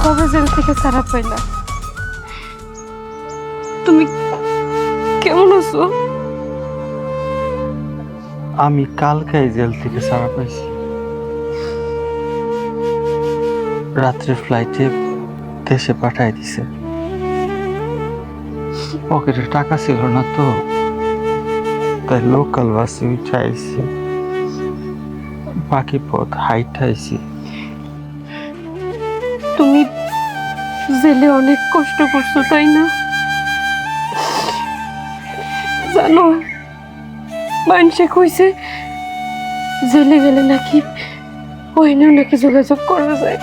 কবে জেল থেকে ছাড়া পাইলা? তুমি কেমন আছো? আমি কালকেই জেল থেকে ছাড়া পাইছি। রাত্রে ফ্লাইটে দেশে পাঠাই দিছে। পকেটে টাকা ছিল না তো, তাই লোকাল বাসে উঠাইছি, বাকি পথ হাইটাইছি। তুমি জেলে অনেক কষ্ট করছো তাই না? জানো, মানুষে কইছে জেলে গেলে নাকি ওইনেও নাকি যোগাযোগ করা যায়।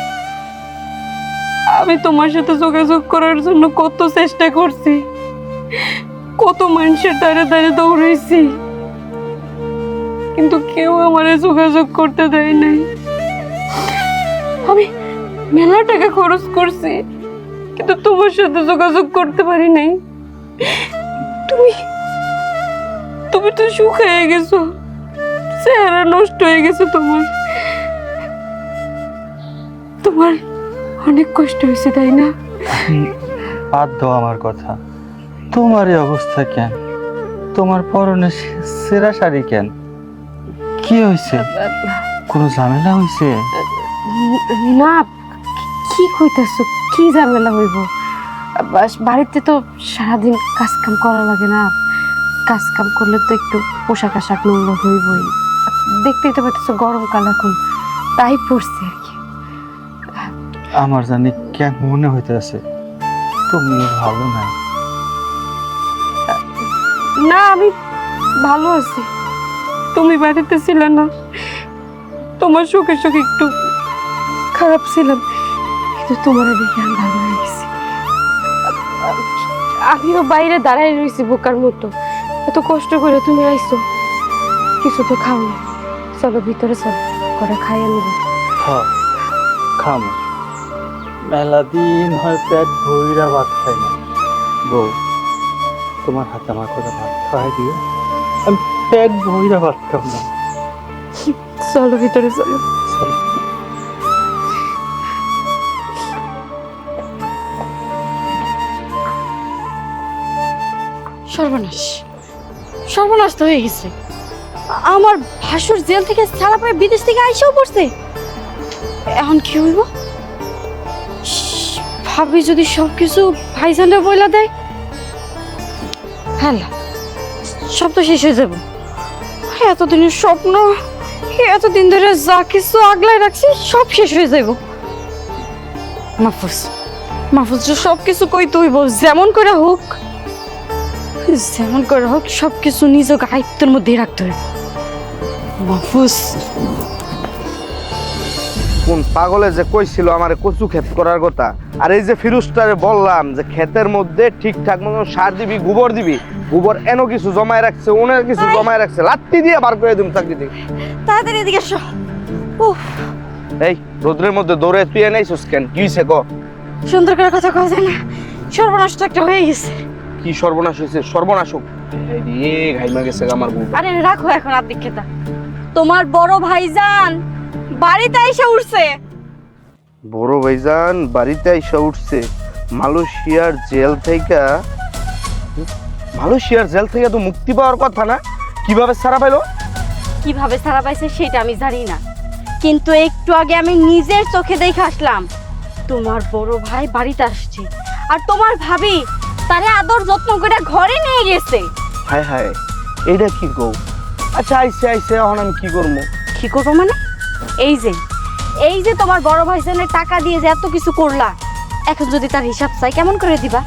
আমি তোমার সাথে যোগাযোগ করার জন্য কত চেষ্টা করছি, কত মানুষের দ্বারে দ্বারে দৌড়াইছি, কিন্তু কেউ আমারে যোগাযোগ করতে দেয় নাই। আমি মেলা টাকা খরচ করছি, কিন্তু তোমার সাথে যোগাযোগ করতে পারি নাই। তুমি তুমি তো শুকিয়ে গেছো, চেহারা নষ্ট হয়ে গেছে তোমার। তোমার অনেক কষ্ট হয়েছে তাই না? বাদ দাও আমার কথা। তোমার এই অবস্থা কেন? তোমার পরনে সেরা শাড়ি কেন? কি হয়েছে? কোনো ঝামেলা হয়েছে? না, কি কইতাছো? কি ঝামেলা হইব? বাড়িতে তো সারাদিন কাজ কাম করা লাগে না? কাজ কাম করলে তো একটু পোশাক আশাক নোংরা হইবই। দেখতেই তো পাচ্ছ গরমকাল এখন, তাই পড়ছি আর কি। আমার জানি কেন মনে হইতেছে তুমি ভালো নাই। না, আমি ভালো আছি। তুমি বাড়িতে ছিলে না, তোমার সুখে সুখে একটু খারাপ ছিলাম, কিন্তু তোমার দেখে আমি ভালো হয়ে গেছি। আমিও বাইরে দাঁড়াই রয়েছি বোকার মতো, এত কষ্ট করে তুমি আইছো, কিছু তো খাও না। চলো ভিতরে, চলো করে খাইয়ে নেব। হ্যাঁ, খাম। মেলা দিন হয় পেট ভইরা ভাত খাই না। বউ, তোমার হাতে আমার করে ভাত খাওয়াই দিও, আমি পেট ভইরা ভাত খাব না। চলো ভিতরে, চলো। সর্বনাশ, সর্বনাশ তো হয়ে গেছে। আমার ভাসুর জেল থেকে ছাড়া পেয়ে বিদেশ থেকে আইসাও পড়ছে। এখন কি হইব? ভাবি যদি সবকিছু ভাইজানরা বইলা দেয়, হ্যাঁ সব তো শেষ হয়ে যাব। এতদিনের স্বপ্ন, এতদিন ধরে যা কিছু আগলায় রাখছি সব শেষ হয়ে যাব। মাহফুজ, মাহফুজ সব কিছু কইতে হইব, যেমন করে হোক, যেমন করে হোক সবকিছু নিজ আয়ত্তের মধ্যে রাখতে হবে। মাহফুজ, কোন পাগলে যে কইছিল আমারে কচু ক্ষেত করার কথা, আর এই যে ফিরোজটারে বললাম যে ক্ষেতের মধ্যে ঠিকঠাক মতো সার দিবি, গোবর দিবি, গোবর এনো কিছু জমায় রাখছে, ওনের কিছু জমায় রাখছে, লাত্তি দিয়ে বার করে দিম চাকরি থেকে। তাড়াতাড়ি এদিকে এসো। উফ, এই রোদ্রের মধ্যে দৌড়ে তুই এনেছিস কেন? কি হইছে ক? সুন্দর করে কথা কওয়া যায় না, সর্বনাশ তো একটা হয়ে গেছে। কি সর্বনাশ হয়েছে? সর্বনাশ হোক। এই ঘাইমা গেছে আমার বউ। আরে রাখো এখন আদিক্ষেতা। তোমার বড় ভাইজান বাড়িতে এসে উঠছে। বড় ভাইজান বাড়িতে এসে উঠছে মালয়েশিয়ার জেল থেকে? মালয়েশিয়ার জেল থেকে তো মুক্তি পাওয়ার কথা না? কিভাবে ছাড়া পাইলো? কিভাবে ছাড়া পাইছে সেটা আমি জানি না, কিন্তু একটু আগে আমি নিজের চোখে দেখে আসলাম তোমার বড় ভাই বাড়িতে আসছে, আর তোমার ভাবি তারে আদর যত্ন করে ঘরে নিয়ে গেছে। হায় হায়, এইটা কি গো? আচ্ছা আইসে আইসে, এখন আমি কি করবো? কি করবো মানে? এই যে তোমার বড় ভাইজানের টাকা দিয়ে যে এত কিছু করলা, এখন যদি তার হিসাব চাই কেমন করে দিবা?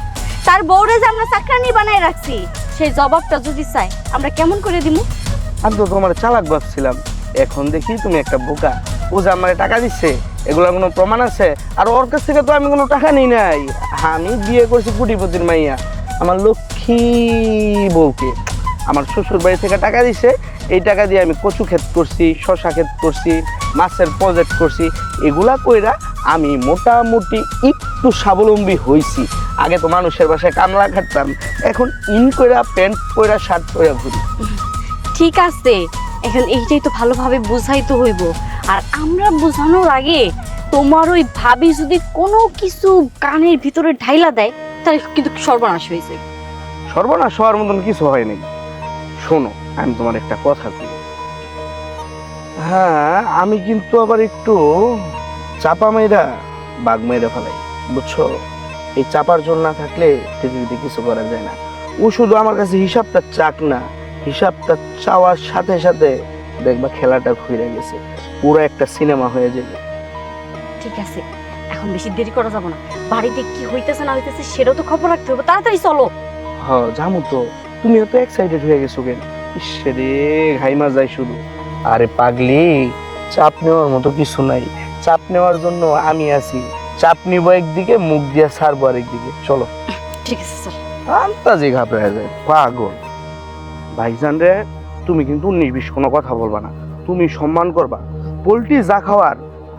তার বউরে যে আমরা চাকরানি বানায় রাখছি, সেই জবাবটা যদি চাই আমরা কেমন করে দিব? আমি তো তোমার চালাক ভাবছিলাম, এখন দেখি তুমি একটা বোকা। ও যে আমার টাকা দিচ্ছে, এগুলোর কোনো প্রমাণ আছে? আর ওর কাছ থেকে তো আমি কোনো টাকা নিই নাই। আমি বিয়ে করছি কোটিপতির মাইয়া, আমার লক্ষ্মী বউকে। আমার শ্বশুর বাড়ি থেকে টাকা দিছে, এই টাকা দিয়ে আমি কচু ক্ষেত করছি, শশা ক্ষেত করছি, মাছের প্রজেক্ট করছি। এগুলা কইরা আমি মোটামুটি একটু স্বাবলম্বী হয়েছি। আগে তো মানুষের বাসায় কামলা খাটতাম, এখন ইন কইরা প্যান্ট কইরা শার্ট কইরা ঘুরি। ঠিক আছে, এখন এইটাই তো ভালোভাবে বুঝাইতে হইব, আর আমরা বোঝানোর আগে তোমার ওই ভাবি যদি কোনো কিছু কানের ভিতরে ঢাইলা দেয় তাহলে কিন্তু সর্বনাশ হয়েছে। সর্বনাশ হওয়ার মতন কিছু হয়নি। শোনো, আমি তোমার একটা কথা বলি। হ্যাঁ, আমি কিন্তু আবার একটু চাপা মেয়েরা বাঘ মেয়েরা ফেলাই, বুঝছো? এই চাপার জন্য না থাকলে পৃথিবীতে কিছু করা যায় না। ও শুধু আমার কাছে হিসাবটা চাক না, হিসাবটা চাওয়ার সাথে সাথে দেখবা খেলাটা ঘুরে গেছে, পুরো একটা সিনেমা হয়ে যাবে। ঠিক আছে, এখন বেশি দেরি করা যাবে না। বাড়িতে কি হইতেছে না হইতেছে সেটাও তো খবর রাখতে হবে, তাড়াতাড়ি চলো। হ্যাঁ জামু তো, তুমি এত এক্সাইটেড হয়ে গেছো কেন? ইসরে ঘাইমা যায় শুধু। আরে পাগলি, চাপ নেওয়ার মতো কিছু নাই। চাপ নেওয়ার জন্য আমি আছি। চাপ নিবো একদিকে, মুখ দিয়া ছাড়বো আরেকদিকে। চলো। ঠিক আছে চল। আন্তাজে ঘাবড়ে যায় পাগল। ভাইজান রে, তুমি কিন্তু 19-20 কোনো কথা বলবা না, তুমি সম্মান করবা। পোল্ট্রি যা খাওয়ার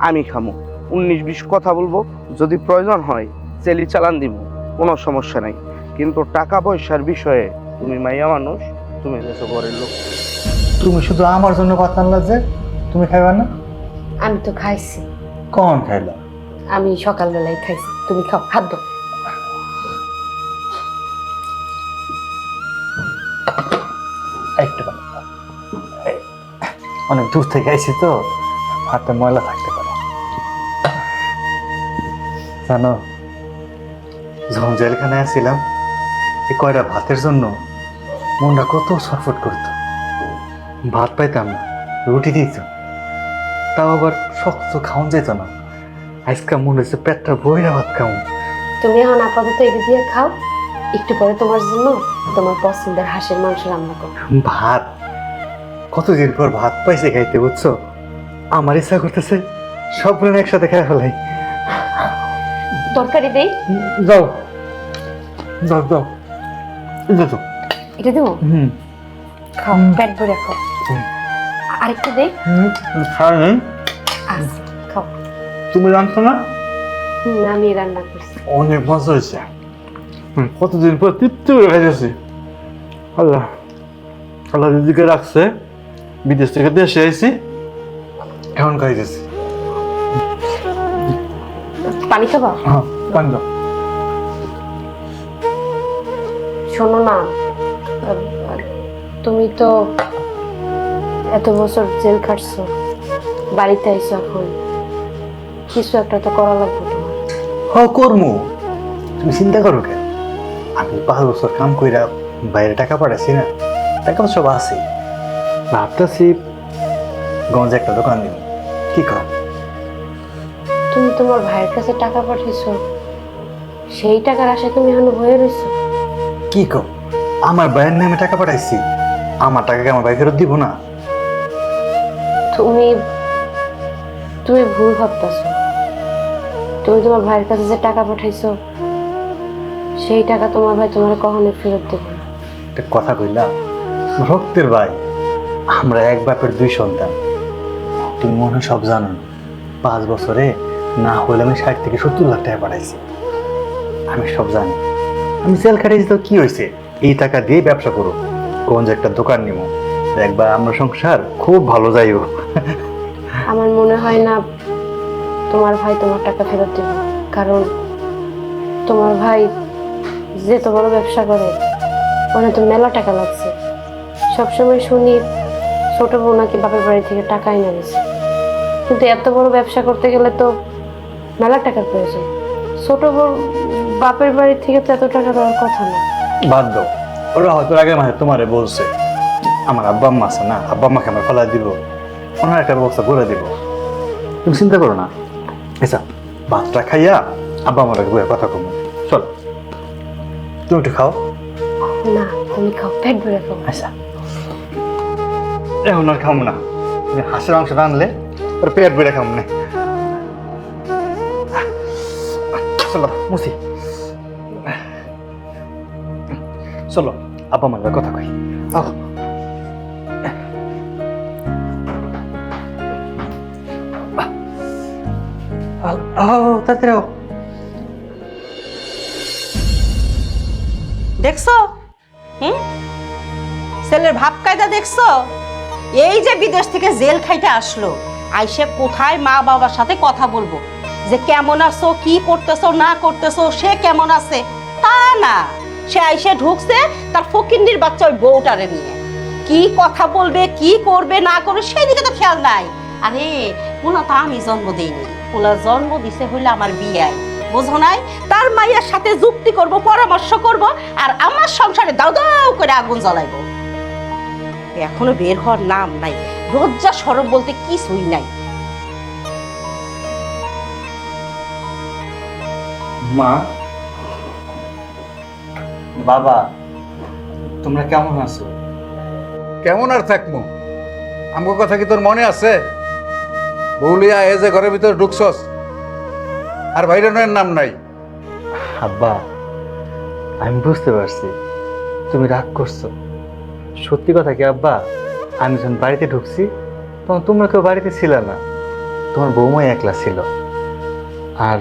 আমি খামো, 19-20 কথা বলবো। যদি প্রয়োজন হয় চেলি চালান দিব, কোনো সমস্যা নাই। কিন্তু টাকা পয়সার বিষয়ে তুমি মাইয়া মানুষ, তুমি দেশে ঘরের লোক। তুমি শুধু আমার জন্য কথা আনলা যে তুমি খাইবা না? আমি তো খাইছি, কখন খাইলা? আমি সকালবেলায় খাইছি, তুমি খাও, হাত দাও। একটু অনেক দূর থেকে আইছি তো, হাতে ময়লা থাকতে পারে। জানো, যখন জেলখানায় আসছিলাম, এই কয়টা ভাতের জন্য মনটা কত ছটফট করতো। ভাত পাইতাম না, রুটি দিত, তাও আবার শক্ত খাওয়ান যেত না। আজকে মনে হচ্ছে পেটটা বইরা ভাত খাও। তুমি এখন আপাতত এটা দিয়ে খাও, একটু পরে তোমার জন্য তোমার পছন্দের হাঁসের মাংস রান্না করো। ভাত কতদিন পর ভাত পাইছে খাইতে, বুঝছো? আমার ইচ্ছা করতেছে সব বোন একসাথে খেয়ে ফেলাই। তরকারি দেই? যাও যাও যাও, যাও। এটা দেবো? খাও, পেট ভরে খাও। হুম। আরেকটু দেই? খাই। আচ্ছা খাও। তুমি জানতো না? আমি রান্না করছি। অনেক মজা হয়েছে। কতদিন পর তৃপ্তি করে খাইতেছি। আল্লাহ আল্লাহ দিদিকে রাখছে, বিদেশ থেকে দেশে আইছি, এখন খাইতেছি। পানি খাবা? হ্যাঁ, পানি দাও। শোনো না, তুমি তো এত বছর জেল খাটছো, বাড়িতে আইছো, এখন কিছু একটা তো করা লাগবে তোমার। হ্যাঁ করমু, তুমি চিন্তা করো কেন? আমি 5 বছর কাম কইরা বাইরে টাকা পাঠাইছি না, টাকা তো সব আছে। ভাবতেছি গঞ্জে একটা দোকান দিব। কি কর? তুমি তোমার ভাইয়ের কাছে টাকা পাঠিয়েছো, সেই টাকার আশায় তুমি এখন হয়ে রয়েছো। কি কর? আমার ভাইয়ের নামে টাকা পাঠাইছি, আমার টাকাকে আমার ভাই ফেরত দিব না? তুমি তুমি ভুল ভাবতেছো। তুমি তোমার ভাইয়ের কাছে যে টাকা পাঠাইছো, সেই টাকা তোমার ভাই তোমার কখনো ফেরত দেবে না। একটা কথা কইলা, রক্তের ভাই, আমরা এক বাপের 2 সন্তান। তুমি মনে হয় সব জানো না, 5 বছরে না হলে আমি 60 থেকে 70 লাখ টাকা পাঠাইছি। আমি সব জানি। আমি সেল খাটিয়েছি তো কি হয়েছে? এই টাকা দিয়ে ব্যবসা করো, গঞ্জে একটা দোকান নিব, দেখবা আমরা সংসার খুব ভালো যাইব। আমার মনে হয় না তোমার ভাই তোমার টাকা ফেরত দেবে, কারণ তোমার ভাই যে তো বড় ব্যবসা করে, ওখানে তো মেলা টাকা লাগছে। সবসময় শুনি ছোট বউ নাকি বাপের বাড়ি থেকে টাকা এনে দিয়েছে, কিন্তু এত বড় ব্যবসা করতে গেলে তো মেলা টাকার প্রয়োজন। ছোট বউ বাপের বাড়ি থেকে তো এত টাকা দেওয়ার কথা না। বাদ দাও, ওরা হয়তো আগে মাসে তোমারে বলছে। আমার আব্বা আম্মা আছে না, আব্বা আম্মাকে আমরা ফেলা দিব, ওনার একটা ব্যবস্থা করে দিব। তুমি চিন্তা করো না। আচ্ছা, ভাতটা খাইয়া আব্বা আমার কথা কম। চলো, তুমি একটু খাও। না, তুমি খাও, পেট ভরে খাও। আচ্ছা, এখন আর খাবো না। হাঁসের মাংস রানলে ওর পেট বেড়ে খাবো না। চলো মুসি, চলো আব্বা আমার কথা কই। তাড়াতাড়ি দেখছো? ছেলের ভাব কায়দা দেখছো? এই যে বিদেশ থেকে জেল খাইতে আসলো, আইসে কোথায় মা বাবার সাথে কথা বলবো, যে কেমন আছো, কি করতেছো না করতেছো, সে কেমন আছে তা না। সে আইসে ঢুকছে তার ফকিন্নির বাচ্চা ওই বউটারে নিয়ে। কি কথা বলবে, কি করবে না করবে সেই দিকে তো খেয়াল নাই। আরে পোলা তো আমি জন্ম দিইনি, পোলা জন্ম দিছে হইলে আমার বিয়াই, বুঝো নাই? তার মাইয়ার সাথে যুক্তি করব, পরামর্শ করব, আর আমার সংসারে দাও দাও করে আগুন জ্বলাইবো। এখনো বের হওয়ার নাম নাই, লজ্জা শরম বলতে কিছুই নাই। মা, বাবা, তোমরা কেমন আছো? কেমন আর থাকবো? আমার কথা কি তোর মনে আছে? বউলিয়া এ যে ঘরের ভিতরে ঢুকছস আর বাইরে নয়ের নাম নাই। আব্বা, আমি বুঝতে পারছি তুমি রাগ করছো। সত্যি কথা কি আব্বা, আমি যখন বাড়িতে ঢুকছি তখন তোমরা কেউ বাড়িতে ছিল না, তোমার বৌমাই একলা ছিল। আর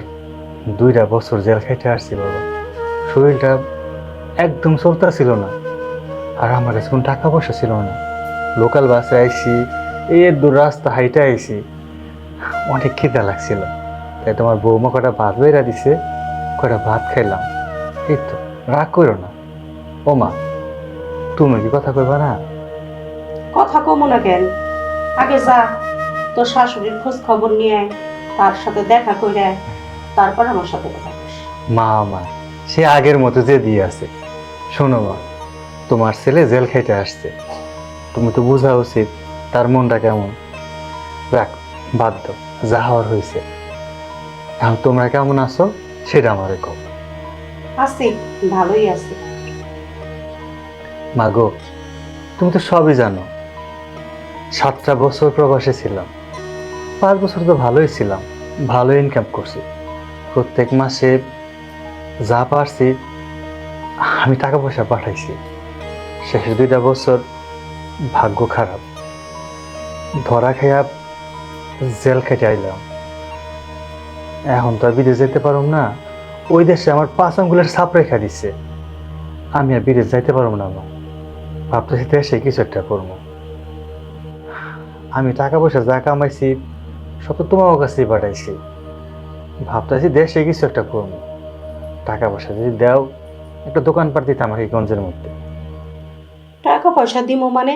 2টা বছর জেল খাইতে আসছি বাবা, শরীরটা একদম চলতে ছিল না। আর আমার কাছে কোনো টাকা পয়সা ছিল না। লোকাল বাসে আইসি, এই দূর রাস্তা হাইটে আইসি, অনেক খিদা লাগছিল। তাই তোমার বৌমা কটা ভাত বেড়া দিছে, কটা ভাত খাইলাম। এই তো, রাগ করো না। ও মা, তুমি কি কথা কইবা না? কথা কমো না কেন? আগে যা তোর শাশুড়ির খোঁজ খবর নিয়ে আয়, তার সাথে দেখা করে আয়, তারপর আমার সাথে কথা বলিস। মা আমার সে আগের মতো যে দিয়ে আছে। শোনো মা, তোমার ছেলে জেল খাইতে আসছে, তুমি তো বোঝা উচিত তার মনটা কেমন। রাখ, বাদ দাও, যা হওয়ার হয়েছে। এখন তোমরা কেমন আছো সেটা আমারে কও। আছি, ভালোই আছি। মা গো, তুমি তো সবই জানো। 7টা বছর প্রবাসে ছিলাম, 5 বছর তো ভালোই ছিলাম, ভালো ইনকাম করছি। প্রত্যেক মাসে যা পারছি আমি টাকা পয়সা পাঠাইছি। শেষের 2টা বছর ভাগ্য খারাপ, ধরা খাইয়া জেল খেটে আইলাম। এখন তো আর বিদেশ যেতে পারব না। ওই দেশে আমার 5 আঙ্গুলের ছাপ রেখা দিচ্ছে। আমি আর বিদেশ যাইতে পারবো না মা। ভাবতেছি দেশে কিছু একটা করবো। আমি টাকা পয়সা যা কামাইছি সব তো তোমার কাছেই পাঠাইছি। ভাবতেছি দেশে কিছু একটা করবো। টাকা পয়সা যদি দাও, একটা দোকানপাট দিতাম আর এই গঞ্জের মধ্যে। টাকা পয়সা দিমো মানে?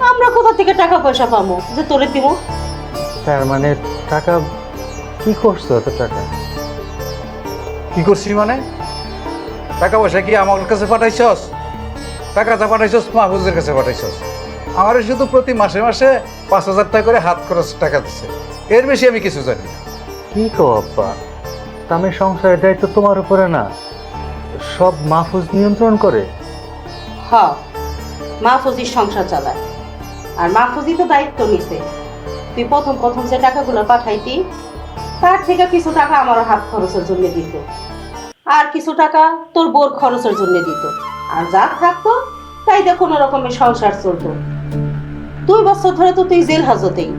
আমরা কোথা থেকে টাকা পয়সা পাবো যে তোরে দিমো? তার মানে টাকা কি করছো এত টাকা? কি করছি মানে? টাকা পয়সা কি আমার কাছে পাঠাইছস? টাকা যা পাঠাইছস মাহফুজের কাছে পাঠাইছস। আমার শুধু প্রতি মাসে মাসে 5,000 টাকা করে হাত খরচ টাকা দিচ্ছে, এর বেশি আমি কিছু জানি না। কি কো আব্বা, আমি সংসারের দায়িত্ব তোমার উপরে না, সব মাহফুজ নিয়ন্ত্রণ করে। হ, মাহফুজির সংসার চালায়, আর মাহফুজি তো দায়িত্ব নিছে। তুই প্রথম প্রথম যে টাকাগুলো পাঠাইতি, তার থেকে কিছু টাকা আমার হাত খরচের জন্য দিত, আর কিছু টাকা তোর বোর খরচের জন্য দিত, আর যা থাকতো তাই দিয়ে কোনো রকমের সংসার চলতো। 2 বছর ধরে তো তুই জেল হাজতেই,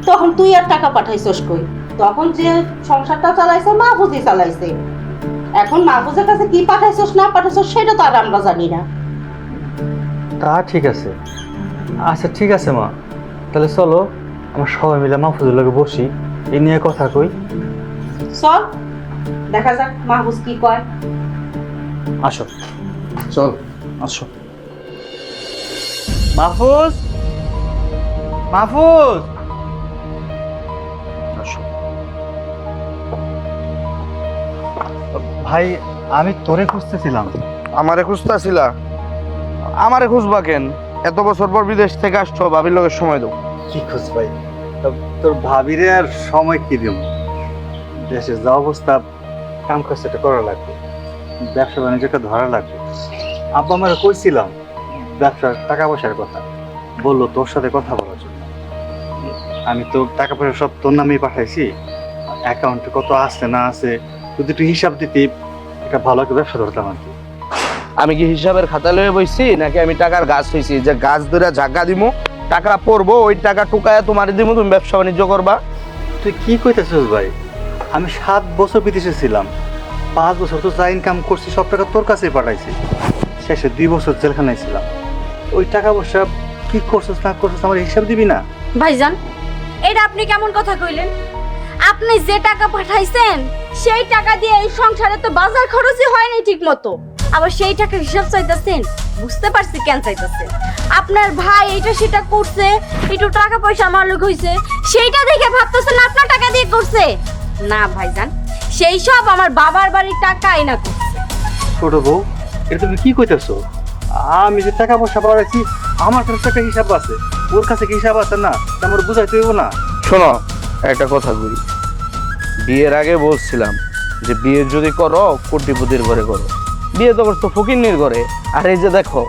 তখন তুই আর টাকা পাঠাইছস কই? তখন যে সংসারটা চালাইছে মাহফুজি চালাইছে। এখন মাহফুজের কাছে কি পাঠাইছস না পাঠাইছস সেটা তো আর আমরা জানি না। তা ঠিক আছে। আচ্ছা ঠিক আছে মা, তাহলে চলো আমরা সবাই মিলে মাহফুজের লগে বসি, এই নিয়ে কথা কই। চল দেখা যাক মাহফুজ কি কয়। আসো। চল। আসো। মাহফুজ, মাহফুজ, আসো। ভাই, আমি তোরে খুঁজতেছিলাম। আমারে খুঁজতাছিলা? আমারে খুঁজবা কেন? এত বছর পর বিদেশ থেকে আসছো, ভাবির লোকের সময় দাও। কি খুঁজ ভাই? তোর ভাবিরে আর সময় কি দিব? দেশে যা অবস্থা, কাম কাজটা করা লাগবে, ব্যবসা বাণিজ্যটা ধরা লাগবে। আব্বা আমার কইছিলাম ব্যবসার টাকা পয়সার কথা, বললো তোর সাথে কথা বলার জন্য। আমি তো টাকা পয়সা সব তোর নামেই পাঠাইছি, অ্যাকাউন্টে কত আছে না আছে যদি একটু হিসাব দিতি, একটা ভালো একটা ব্যবসা ধরতাম আর কি। আমি কি হিসাবের খাতা লয়ে বইছি, নাকি আমি টাকার গাছ হইছি যে গাছ ধরে ঝাঁকা দিমু, টাকা পড়বো, ওই টাকা টুকায় তোমার দিমু, তুমি ব্যবসা বাণিজ্য করবা? তুই কি কইতেছিস ভাই? আমি 7 বছর বিদেশে ছিলাম, 5 বছর তো যা ইনকাম করছি সব টাকা তোর কাছেই পাঠাইছি। শেষে 2 বছর জেলখানায় ছিলাম। ওই টাকা পয়সা কি করছিস না করছিস আমার হিসাব দিবি না? ভাইজান, এটা আপনি কেমন কথা কইলেন? আপনি যে টাকা পাঠাইছেন সেই টাকা দিয়ে এই সংসারে তো বাজার খরচই হয়নি ঠিক মতো, আবার সেই টাকার হিসাব চাইতেছেন। বুঝতে পারছি কেন চাইতেছেন। আপনার ভাই এটা সেটা করছে, একটু টাকা পয়সা আমার লোক হয়েছে, সেইটা দেখে ভাবতেছেন আপনার টাকা দিয়ে করছে। না ভাইজান, সেই সব আমার বাবার বাড়ির টাকা আইনা করছে। ছোট বউ, এটা তুমি কি কইতেছো? আমি যে টাকা পয়সা পাঠাইছি আমার কাছে একটা হিসাব আছে, ওর কাছে কি হিসাব আছে না? আমার বুঝাইতে হইব না? শোনো, একটা কথা বলি। বিয়ের আগে বলছিলাম যে বিয়ে যদি করো কোটিপতির ঘরে করো। বিয়ে তো করছো ফকিন্নির ঘরে। আর এই যে দেখো,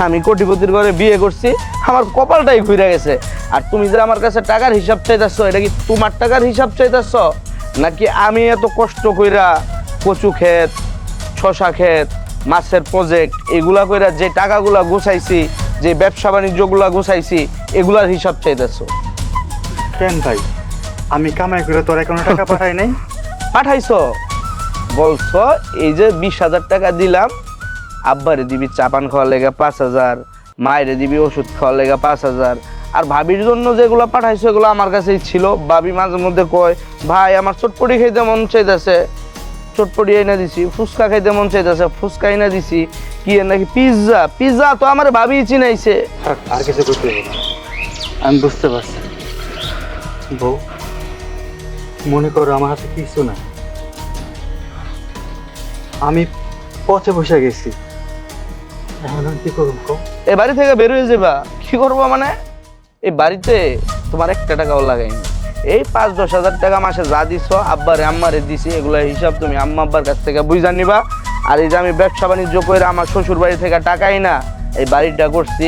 আমি কোটিপতির ঘরে বিয়ে করছি, আমার কপালটাই ঘুরে গেছে। আর তুমি যে আমার কাছে টাকার হিসাব চাইতেছো, এটা কি তোমার টাকার হিসাব চাইতেছো, নাকি আমি এত কষ্ট কইরা কচু ক্ষেত, শশা ক্ষেত, মাছের প্রজেক্ট এগুলা কইরা যে টাকাগুলা গুছাইছি, যে ব্যবসা বাণিজ্যগুলা গুছাইছি, এগুলার হিসাব চাইতেছো? কেন ভাই, আমি কামাই করে তোর কোনো টাকা পাঠাই নাই? পাঠাইছো, বলছো এই যে 20,000 টাকা দিলাম, আব্বারে দিবি চাপান খাওয়ার লেগে 5,000, মায়েরে দিবি ওষুধ খাওয়ার লেগে 5,000, আর ভাবির জন্য যেগুলো পাঠাইছো এগুলো আমার কাছেই ছিল। ভাবি মাঝে মধ্যে কয়, ভাই আমার চটপটি খাইতে মন চাইতেছে, চটপটি এনে দিছি। ফুচকা খাইতে মন চাইতেছে, ফুচকা এনে দিছি। কি নাকি পিৎজা, পিৎজা তো আমার ভাবি চিনাইছে। আর কিছু করতে হবে না, আমি বুঝতে পারছি। বউ, মনে করো আমার হাতে কিছু না, আমি পথে বসে গেছি, এখন আমি কি করবো কও? এই বাড়ি থেকে বের হয়ে যাবা। কি করবো মানে? এই বাড়িতে তোমার একটা টাকাও লাগাইনি। এই 5-10 হাজার টাকা মাসে যা দিছো আব্বারে আম্মারে দিছি, এগুলো হিসাব তুমি আম্মা আব্বার কাছ থেকে বুঝা নিবা। আর এই যে আমি ব্যবসা বাণিজ্য করে আমার শ্বশুর বাড়ি থেকে টাকাই না, এই বাড়িটা করছি,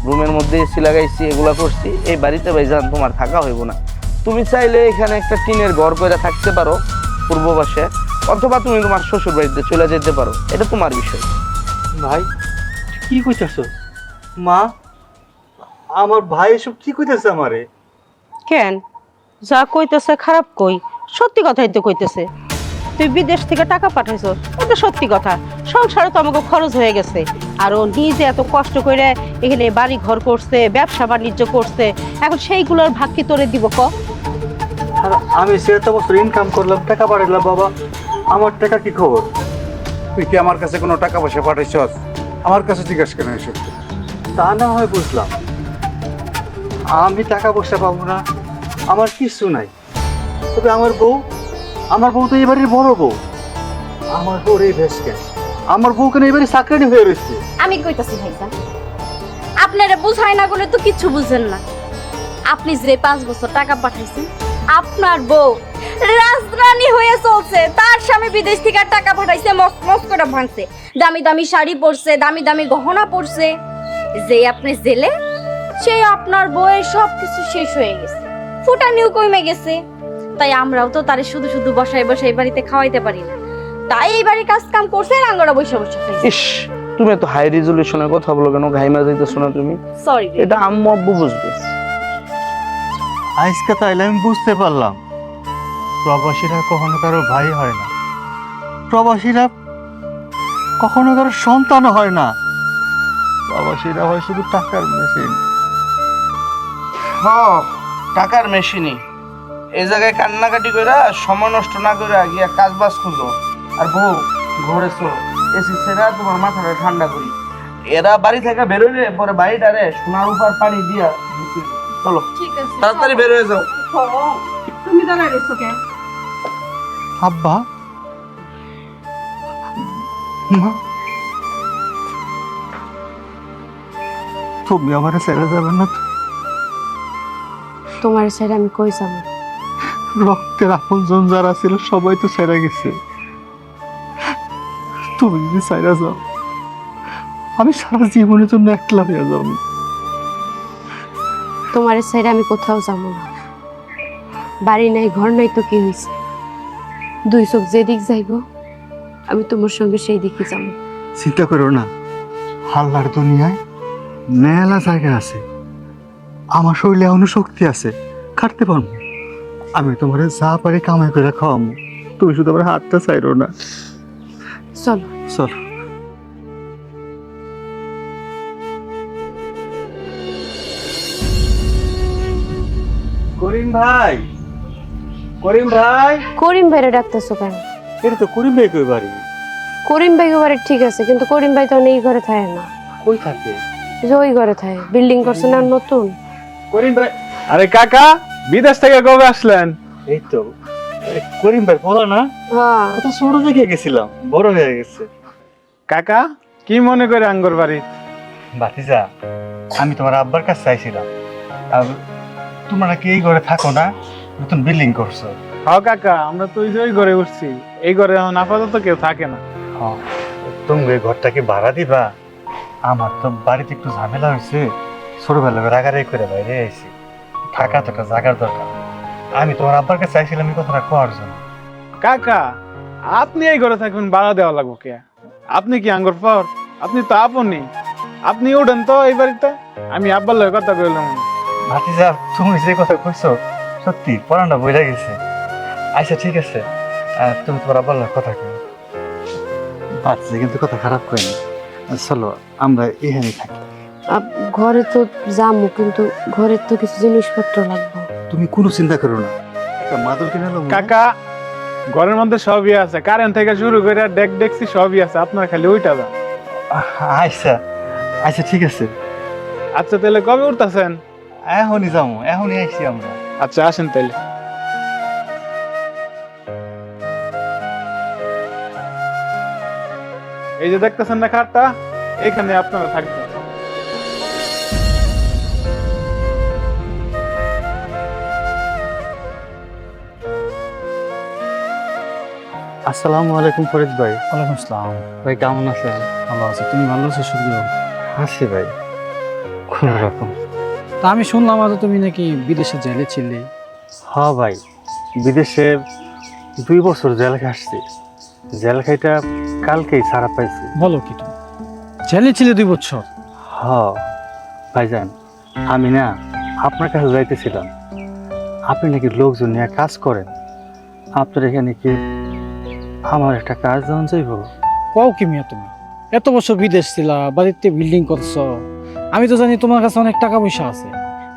রুমের মধ্যে এসি লাগাইছি, এগুলা করছি। এই বাড়িতে ভাইজান তোমার থাকা হইব না। তুমি চাইলে এখানে একটা টিনের ঘর করে থাকতে পারো পূর্ব পাশে, অথবা তুমি তোমার শ্বশুর বাড়িতে চলে যেতে পারো, এটা তোমার বিষয়। ভাই কি কইতেছ? মা, আমার ভাই এসব কি কইতেছে আমারে? কেন যা কইতেছে খারাপ কই? সত্যি কথাই তো কইতেছে। তুই বিদেশ থেকে টাকা পাঠাইছ, এটা সত্যি কথা। সংসারে তো আমাকে খরচ হয়ে গেছে, আর ও নিজে এত কষ্ট করে এখানে বাড়ি ঘর করছে, ব্যবসা বাণিজ্য করছে, এখন সেইগুলোর ভাগ কি তোরে দিব ক? আর আমি সেটা বছর ইনকাম করলাম, টাকা পাঠালাম, বাবা আমার টাকা কি খবর? তুই কি আমার কাছে কোনো টাকা পয়সা পাঠাইছস? আমার কাছে জিজ্ঞাসা কেন এসব? তা না হয় বুঝলাম, আমি টাকা পয়সা পাবো না, আমার কিছু নাই। তবে আমার বউ তো এই বাড়ির বড় বউ, আমার বউর এই ভেস কেন? আমার বউ কেন এই বাড়ির চাকরানি হয়ে রয়েছে? আমি কইতাছি ভাইজান, আপনারা বুঝাই না বলে তো কিছু বুঝেন না। আপনি যে 5 বছর টাকা পাঠাইছেন, আপনার বউ রাজরানী হয়ে চলছে। তার স্বামী বিদেশ থেকে টাকা পাঠাইছে, মস্ত মস্ত করে ভাঙছে, দামি দামি শাড়ি পরছে, দামি দামি গহনা পরছে। যে আপনি জেলে, সেই আপনার বউয়ের সবকিছু শেষ হয়ে গেছে, ফুটানিও কমে গেছে। তাই আমরাও তো তারে শুধু শুধু বসাই বসাই বাড়িতে খাওয়াইতে পারি না। তাই এই বাড়ির কাজ কাম করছে, আঙ্গরা বসে বসে খাইছে। ইস, তুমি এত হাই রেজুলেশনের কথা বলো কেন? ঘাইমা যাইতেছো না তুমি? সরি, এটা আম্মু আব্বু বুঝবে। আজকে তাইলে আমি বুঝতে পারলাম, প্রবাসীরা কখনো কারো ভাই হয় না, প্রবাসীরা কখনো কারো সন্তান হয় না, প্রবাসীরা হয় শুধু টাকার মেশিন। টাকার মেশিনই। এই জায়গায় কান্নাকাটি করে সময় নষ্ট না করে গিয়া কাজ বাজ খুঁজো। আর বউ, ঘরে চলো, এসি ছেড়া তোমার মাথাটা ঠান্ডা করি। এরা বাড়ি থেকে বেরোলে পরে বাড়িটারে সোনার উপর পানি দিয়া ঢুকিয়ে দিও। চলো ঠিক আছে, তাড়াতাড়ি বের হয়ে যাও। তুমি দাঁড়ায় রয়েছো কেন? আব্বা, মা, তুমি আমার ছেড়ে যাবে না তো? তোমার ছেড়ে আমি কই যাবো? রক্তের আপনজন যারা ছিল সবাই তো ছেড়ে গেছে, তুমি যদি ছেড়ে যাও আমি সারা জীবনের জন্য একলা হয়ে যাবো। তোমার ছেড়ে আমি কোথাও যাবো না। বাড়ি নাই, ঘর নাই তো কি হয়েছে? 2 চোখ যেদিক যাইবো আমি তোমার সঙ্গে সেই দিকে যাবো। চিন্তা করো না, আল্লাহর দুনিয়ায় মেলা জায়গা আছে, আমার শরীরে এখনো শক্তি আছে, কাটতে পারবো। আমি তোমার যা পারি কামাই করে খাওয়াবো, তুমি শুধু আমার হাতটা চাইরো না। চলো। চলো। করিম ভাই, করিম ভাই, করিম ভাইরে ডাকতেছো কেন? এটা তো করিম ভাই কই বাড়ি? করিম ভাই ঘরে ঠিক আছে, কিন্তু করিম ভাই তো এই ঘরে থাকে না। কই থাকে? যে ওই ঘরে থাকে, বিল্ডিং করছে না নতুন। করিম ভাই, আরে কাকা, বিদেশ থেকে কবে আসলেন? এই তো করিম ভাই বলো না, হ্যাঁ, কত ছোট থেকে গেছিলাম, বড় হয়ে গেছে। কাকা, কি মনে করে আঙ্গুর বাড়ি? ভাতিজা, আমি তোমার আব্বার কাছে চাইছিলাম, আর তোমরা কি এই ঘরে থাকো না? নতুন বিল্ডিং করছো। হ কাকা, আমরা তো ওই ঘরে উঠছি। এই ঘরে এখন আপাতত কেউ থাকে না। হ্যাঁ, তুমি এই ঘরটাকে ভাড়া দিবা? আমার তো বাড়িতে একটু ঝামেলা হয়েছে, ছোটবেলা রাগারাগি করে বাইরে আইছি, থাকা তো একটা জায়গার দরকার। আমি তোমার আব্বার কাছে চাইছিলাম এই কথাটা কোয়ার জন্য। কাকা, আপনি এই ঘরে থাকবেন, ভাড়া দেওয়া লাগবো কে? আপনি কি আঙ্গুর পর? আপনি তো আপনি, আপনি উঠেন তো এই বাড়িতে, আমি আব্বার লগে কথা কইলাম। ভাতিজা, তুমি যে কথা কইছো সত্যি পড়ানো বইরা গেছে। আচ্ছা ঠিক আছে, তুমি তোমার আব্বার লগে কথা কই। ভাতিজা কিন্তু কথা খারাপ কইনি, চলো আমরা এখানে থাকি। ঘরে তো যাবো, কিন্তু ঘরের তো কিছু জিনিসপত্র লাগবে। তুমি কোনো চিন্তা করো না, একটা মাদুর কিনে নাও। কাকা, ঘরের মধ্যে সবই আছে, কারেন্ট থেকে শুরু করে দেখছি সবই আছে, আপনার খালি ওইটা দাও। আচ্ছা আচ্ছা ঠিক আছে, আচ্ছা তাহলে কবে উঠতেছেন? এখনই যাবো, এখনই আইছি আমরা। আচ্ছা আসেন তাহলে। এই যে দেখতেছেন না খাটটা, এখানে আপনারা থাকবেন। আসসালামু আলাইকুম ফরিদ ভাই। ওয়ালাইকুম আসসালাম। ভাই কেমন আছেন? ভালো আছি, তুমি ভালো আছো? শুধু আছি ভাই, কোন রকম। তা আমি শুনলাম আজ তুমি নাকি বিদেশে জেলে ছিলে। হ্যাঁ ভাই, বিদেশে 2 বছর জেল খাটছি। জেল খাইটা কালকেই ছাড়া পাইছি। বলো কি, তুমি জেলে ছিলে 2 বছর? হ্যাঁ ভাইজান, আমি না আপনার কাছে যাইতেছিলাম, আপনি নাকি লোকজন নিয়ে কাজ করেন। আপনার এখানে কি আমার একটা কাজ দেওয়া যাইব? কও কি মিয়া, তুমি এত বছর বিদেশ ছিলা, বাড়িতে বিল্ডিং করছো, আমি তো জানি তোমার কাছে অনেক টাকা পয়সা আছে।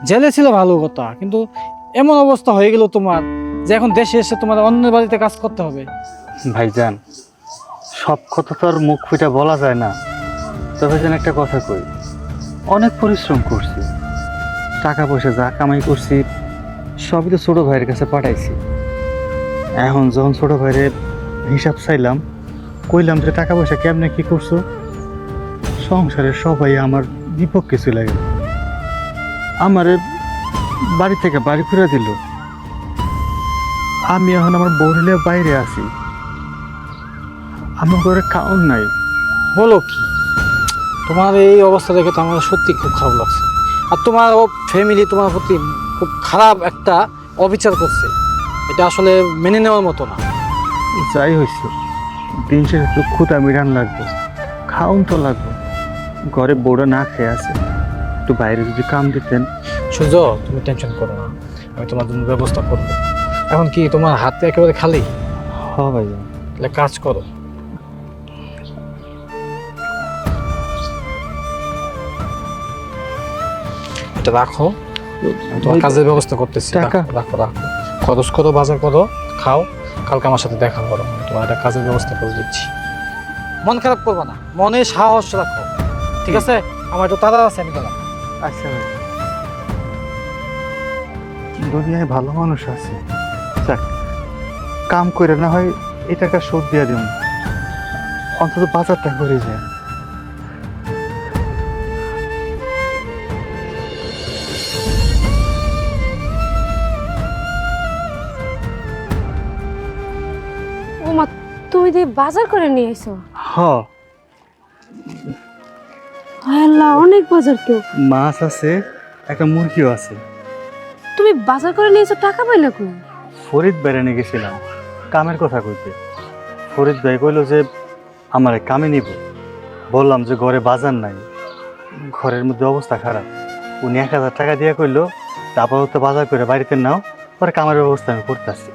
জেলে ছিল ভালো কথা, কিন্তু এমন অবস্থা হয়ে গেল তোমার যে এখন দেশে এসে তোমার অন্য বাড়িতে কাজ করতে হবে। ভাইজান, সব কথা তো আর মুখ ফুটে বলা যায় না, তবে যেন একটা কথা কই, অনেক পরিশ্রম করছি, টাকা পয়সা যা কামাই করছি সবই তো ছোট ভাইয়ের কাছে পাঠাইছি। এখন যখন ছোট ভাইয়ের হিসাব চাইলাম, কইলাম যে টাকা পয়সা কেমনে কি করছো, সংসারের সবাই আমার বিপক্ষে চলে গেল, আমার বাড়ি থেকে বাড়ি ফিরে দিল। আমি এখন আমার বউরিলে বাইরে আছি, আমার ঘরে খাওন নাই। বলো কি, তোমার এই অবস্থা দেখে তো আমার সত্যি খুব খারাপ লাগছে। আর তোমার ফ্যামিলি তোমার প্রতি খুব খারাপ একটা অবিচার করছে, এটা আসলে মেনে নেওয়ার মতো না। যাই হয়েছে, দিন শেষে একটু ক্ষুধা মিটান লাগবে, খাওন তো লাগবে। ঘরে বউরা না খেয়ে আছে, একটু বাইরে যদি কাম দিতেন। সূর্য, তুমি টেনশন করো না, আমি তোমার জন্য ব্যবস্থা করবো। এখন কি তোমার হাতে একেবারে খালি? হ্যাঁ ভাই, তাহলে কাজ করো, এটা রাখো, আমি তোমার কাজের ব্যবস্থা করতেছি। টাকা? রাখো রাখো, খরচ করো, বাজার করো, খাও, কালকে আমার সাথে দেখা করো, আমি তোমার একটা কাজের ব্যবস্থা করে দিচ্ছি। মন খারাপ করবে না, মনে সাহস রাখো, ঠিক আছে? আমার একটু তাড়া আছে, আমি গেলাম। আচ্ছা ভাই, দুনিয়ায় ভালো মানুষ আছে, যাক, কাম করে না হয় এই টাকা শোধ দিয়ে দিন, অন্তত বাজারটা করে যায়। ও মা, তুমি দিয়ে বাজার করে নিয়ে এসো? হ্যাঁ, আল্লাহ, অনেক বাজার তো। মাছ আছে, একটা মুরগিও আছে। তুমি বাজার করে নিয়ে এসো, টাকা পাইলে কই? ফরিদ বেড়ানে গেছিলাম কামের কথা কইতে। ফরিদ ভাই কইলো যে আমার কামে নিব। বললাম যে ঘরে বাজার নাই, ঘরের মধ্যে অবস্থা খারাপ। উনি 1000 টাকা দিয়ে কইলো আপাতত বাজার করে বাড়িতে নাও, পরে কামের ব্যবস্থা আমি করতেছি।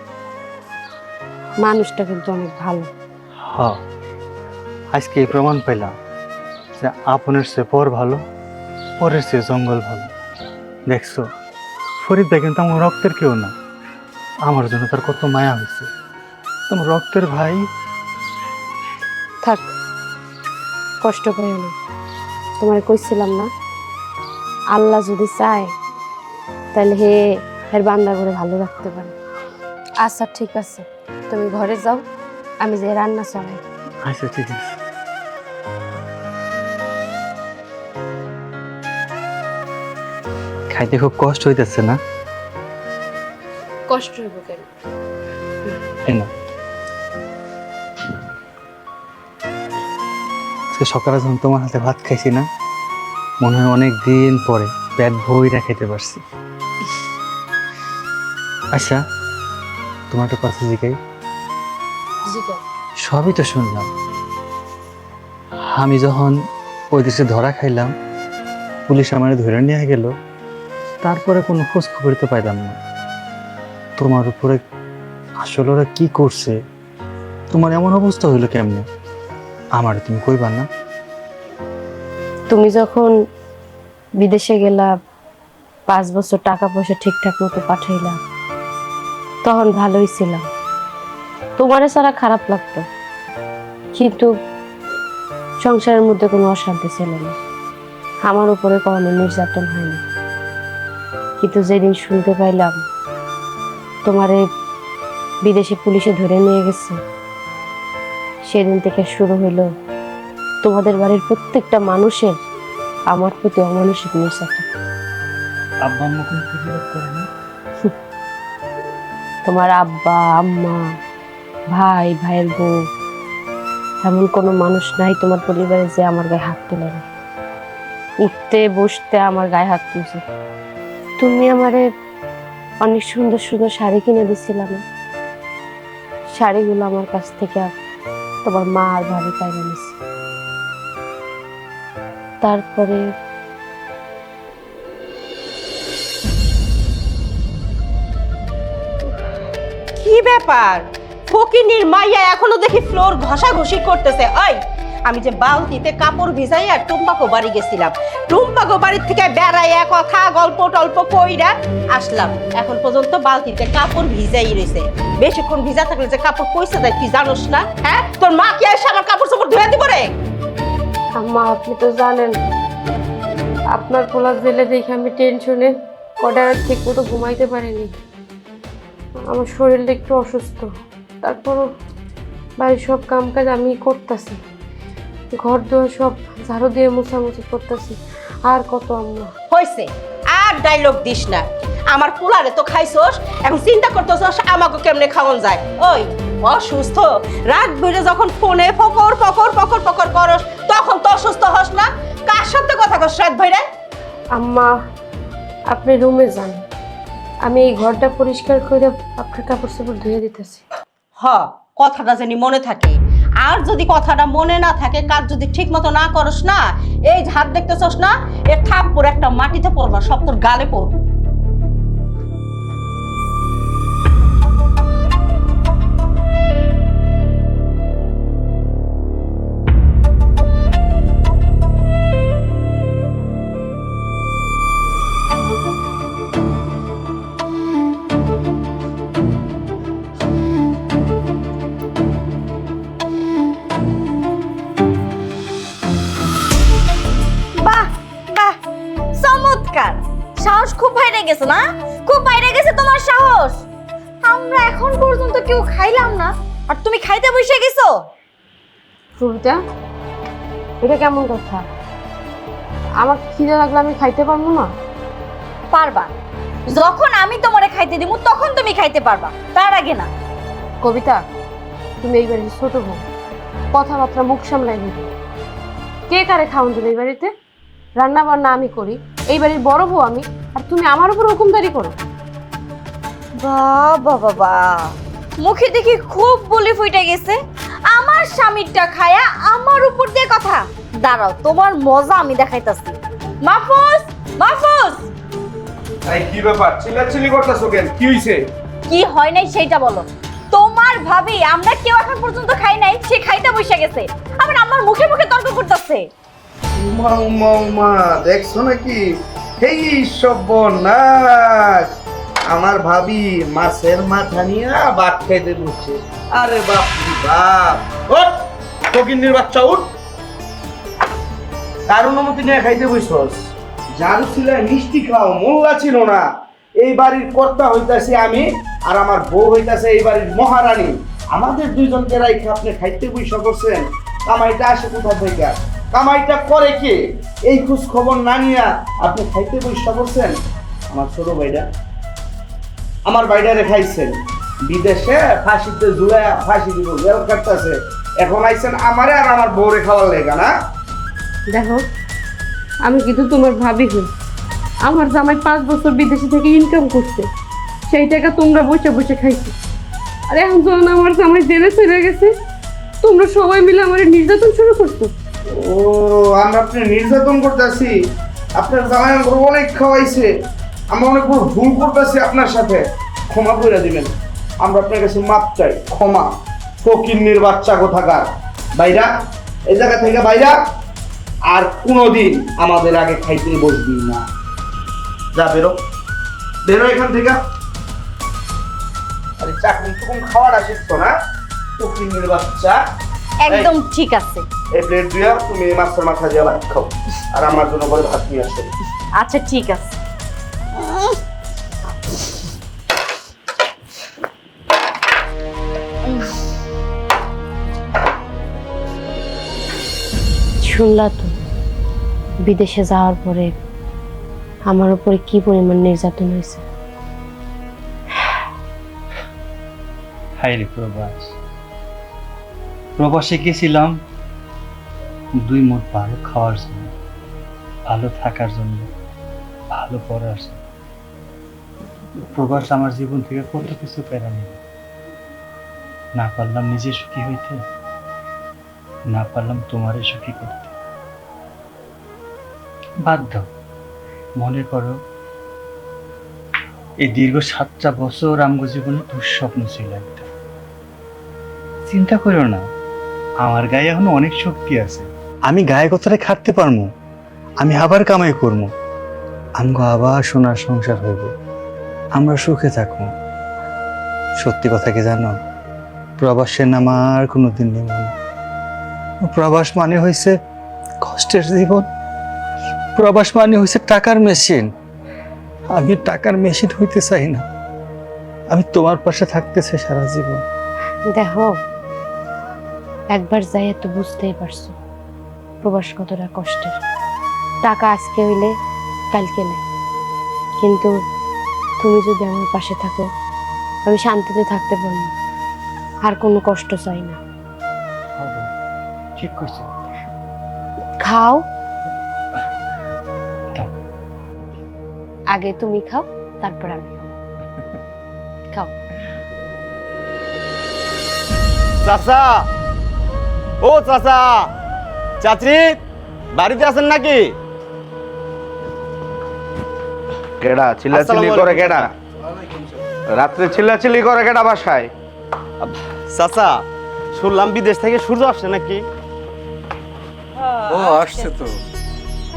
মানুষটা কিন্তু অনেক ভালো। হ্যাঁ, আজকে এই প্রমাণ পেলাম যে আপনের চেয়ে পর ভালো, পরের চেয়ে জঙ্গল ভালো। দেখছো, ফরিদ ভাই কিন্তু আমার রক্তের কেউ না, আমার জন্য তার কত মায়া হয়েছে। তোমার রক্তের ভাই। থাক, কষ্ট করিও না। তোমার কইছিলাম না, আল্লাহ যদি চায় তাহলে হের বান্দা করে ভালো রাখতে পারে। আচ্ছা ঠিক আছে, তুমি ঘরে যাও, আমি যে রান্না চড়াই। আচ্ছা ঠিক আছে। খাইতে খুব কষ্ট হইতেছে না? কষ্ট হইব কেন? এই না, আজকে সকালে যখন তোমার হাতে ভাত খাইছি না, মনে হয় অনেক দিন পরে পেট ভইরা খেতে পারছি। আচ্ছা, তোমার একটা কথা জিজ্ঞাই। সবই তো শুনলাম, আমি যখন ওই দেশে ধরা খাইলাম, পুলিশ আমার ধরে নিয়ে গেল, তারপরে কোনো খোঁজ খবর তো পাইলাম না। তোমার উপরে আসলে ওরা কি করছে, তোমার এমন অবস্থা হইলো কেমনে, আমার তুমি কইবা না? তুমি যখন বিদেশে গেলা, 5 বছর টাকা পয়সা ঠিকঠাক মতো পাঠাইলা, তখন ভালোই ছিলাম, তোমারে ছাড়া খারাপ লাগতো, কিন্তু সংসারের মধ্যে কোনো অশান্তি ছিল না, আমার উপরে কোনো নির্যাতন হয়নি। কিন্তু যেদিন শুনতে পাইলাম তোমারে বিদেশি পুলিশে ধরে নিয়ে গেছে, সেদিন থেকে শুরু হইলো তোমাদের বাড়ির প্রত্যেকটা মানুষের আমার প্রতি অমানসিক নির্যাতন। আব্বা আম্মা কোনো প্রতিবাদ করে না? তোমার আব্বা আম্মা, ভাই, ভাইয়ের বউ, এমন কোনো মানুষ নাই তোমার পরিবারে যে আমার গায়ে হাত তুলে না। উঠতে বসতে আমার গায়ে হাত তুলছে। তুমি আমারে অনেক সুন্দর সুন্দর শাড়ি কিনে দিচ্ছিলাম না, শাড়িগুলো আমার কাছ থেকে তোমার মা আর ভাবি পাইরা নিছে। তারপরে কি ব্যাপার? ফকিনীর মাইয়া এখনো দেখি ফ্লোর ঘষাঘষি করতেছে। ওই, আমি যে বালতিতে কাপড় ভিজাই আর টুম্পাকো বাড়ি গেছিলাম, টুম্পাকো বাড়ির থেকে বেড়াইয়া কথা গল্প টল্প কইরা আসলাম, এখন পর্যন্ত বালতিতে কাপড় ভিজাই রয়েছে। বেশিক্ষণ ভিজা থাকলে যে কাপড় পয়সা দেয় তুই জানোস না? হ্যাঁ, তোর মা কি এসে আমার কাপড় চোপড় ধুয়ে দিব রে? আম্মা, আপনি তো জানেন আপনার পোলা জেলে দেখে আমি টেনশনে কটা রাত ঠিক মতো ঘুমাইতে পারিনি। আমার শরীরটা একটু অসুস্থ, তারপরও বাড়ির সব কাম কাজ আমি করতেছি, ঘর দুয়ার সব ঝাড়ু দিয়ে মোছামুছি করতেছি। আর কত আম্মা? হইছে, আর ডায়লগ দিস না। আমার পোলারে তো খাইছস, এখন চিন্তা করতেছস আমাকে কেমনে খাওয়ান যায়। ওই অসুস্থ, রাত বেড়ে যখন ফোনে ফকর ফকর ফকর ফকর করস, তখন তো অসুস্থ হস না? কার সাথে কথা কস রাত ভইরা? আম্মা, আপনি রুমে যান, আমি এই ঘরটা পরিষ্কার করে আপনার কাপড় চোপড় ধুয়ে দিতেছি। হ, কথাটা জানি মনে থাকে। আর যদি কথাটা মনে না থাকে, কাজ যদি ঠিক মতো না করস না, এই হাত দেখতেছস না, এ থাপ্পড় একটা মাটিতে পড়বা, সব তোর গালে পড়বে। বাহ বাহ, চমৎকার! সাহস খুব বাইরে গেছে না? খুব বাইরে গেছে তোমার সাহস। আমরা এখন পর্যন্ত কেউ খাইলাম না, আর তুমি খাইতে বসে গেছো? রুবিতা, এটা কেমন কথা? আমার খিদে লাগলে আমি খাইতে পারবো না? পারবা, যখন আমি তোমারে খাইতে দিব তখন তুমি খাইতে পারবা, তার আগে না। কবিতা, তুমি এই বাড়ির ছোট বউ, কথাবার্তা মুখ সামলাই দিবে। কে কারে খাওয়ান দিবে এই বাড়িতে? রান্না বান্না আমি করি, এই বাড়ির বড় বউ আমি, আর তুমি আমার উপর হুকুমদারি করো? বাবা বাবা, মুখে দেখি খুব বলি ফুটে গেছে। আমার স্বামীরটা খায়া আমার উপর দিয়ে কথা। দাঁড়াও, তোমার মজা আমি দেখাইতাছি। মাহফুজ, মাহফুজ! এই কি ব্যাপার, চিল্লাচিল্লি করতেছো কেন? কি হইছে? কি হয় নাই সেটা বলো। তোমার ভাবি, আমরা কেউ এখন পর্যন্ত খাই নাই, সে খাইতে বসে গেছে, আবার আমার মুখে মুখে তর্ক করতেছে। উমা উমা উমা, দেখছো নাকি? এই সর্বনাশ! আমার ভাবি মাছের মাথা নিয়ে ভাত খাইতে বসছে। আরে বাপ রে বাপ, ওঠ ফকিন্নির বাচ্চা উঠ। কার অনুমতি নিয়ে খাইতে বসছস? জারু ছিল মিষ্টি খাও, মোল্লা ছিল না। এই বাড়ির কর্তা হইতাছি আমি, আর আমার বউ হইতাছে এই বাড়ির মহারানী। আমাদের দুইজনকে রাইখে আপনি খাইতে বসে করছেন। কামাইটা আসে কোথা থেকে? কামাইটা করে কে? এই খোঁজ খবর না নিয়ে আপনি খাইতে বসে করছেন। আমার ছোট ভাইটা, আমার বাইডারে খাইছেন, বিদেশে ফাঁসিতে ঝুলাইয়া ফাঁসি দিব, জেল কাটতেছে। এখন আইছেন আমারে আর আমার বউরে খাওয়ার লেগা না? দেখো, আমি কিন্তু তোমার ভাবি হই। আমার জামাই 5 বছর বিদেশে থেকে ইনকাম করছে, সেই টাকা তোমরা বসে বসে খাইছো। আর এখন যখন আমার জামাই জেলে চলে গেছে, তোমরা সবাই মিলে আমার নির্যাতন শুরু করছো। ও, আমরা আপনি নির্যাতন করতেছি? আপনার জামাই আমাকে অনেক খাওয়াইছে, আমরা অনেক বড় ভুল করতেছি আপনার সাথে। ক্ষমা করে দিবেন, আমরা আপনার কাছে মাপ চাই, ক্ষমা। ফকিন্নির বাচ্চা কোথাকার, বাইরা এই জায়গা থেকে বাইরা। আর কোনোদিন আমাদের আগে খাইতে বসবি না। যা বেরো, বেরো এখান থেকে। আরে চাকরি টুকুন খাওয়ার শিখছো না, ফকিন্নির বাচ্চা। একদম ঠিক আছে। এই প্লেট দিয়া তুমি এই মাছের মাথা দিয়ে ভাত খাও, আর আমার জন্য করে ভাত নিয়ে আসো। আচ্ছা ঠিক আছে। শুনলা তো বিদেশে যাওয়ার পরে আমার উপরে কি পরিমাণ নির্যাতন হয়েছে। হাই রে প্রবাস, প্রবাসে গেছিলাম 2 মুঠ ভালো খাওয়ার জন্য, ভালো থাকার জন্য, ভালো পড়ার জন্য। প্রবাস আমার জীবন থেকে কত কিছু কেড়ে নিল। না পারলাম নিজে সুখী হইতে, না পারলাম তোমারে সুখী করতে। বাধ্য মনে করো, এই দীর্ঘ 7টা বছর আমগো জীবনে দুঃস্বপ্ন ছিল একটা। চিন্তা করো না, আমার গায়ে এখন অনেক শক্তি আছে। আমি গায়ে কথাটা খাটতে পারবো, আমি আবার কামাই করবো, আমগো আবার সোনার সংসার হইব, আমরা সুখে থাকবো। সত্যি কথা কি জানো, প্রবাসের নাম আর কোনোদিন নেব না। প্রবাস মানে হয়েছে কষ্টের জীবন, প্রবাস মানে হয়েছে টাকার মেশিন। আমি টাকার মেশিন হইতে চাই না, আমি তোমার পাশে থাকতে চাই সারা জীবন। দেখো, একবার যাই তো বুঝতেই পারছো প্রবাস কতটা কষ্টের। টাকা আজকে হইলে কালকে নেই, কিন্তু তুমি যদি আমার পাশে থাকো, আমি শান্তিতে থাকতে পারবো, আর কোনো কষ্ট চাই না। ঠিক করছো। খাও, আগে তুমি খাও, তারপর আমি খাও। চাচা, ও চাচা, চাচি বাড়িতে আছেন নাকি? কেডা চিল্লাচিল্লি করে? কেডা রাত্রে চিল্লাচিল্লি করে? কেডা বাসায়? চাচা, শুনলাম বিদেশ থেকে সূর্য আসছে নাকি? ও আসছে তো।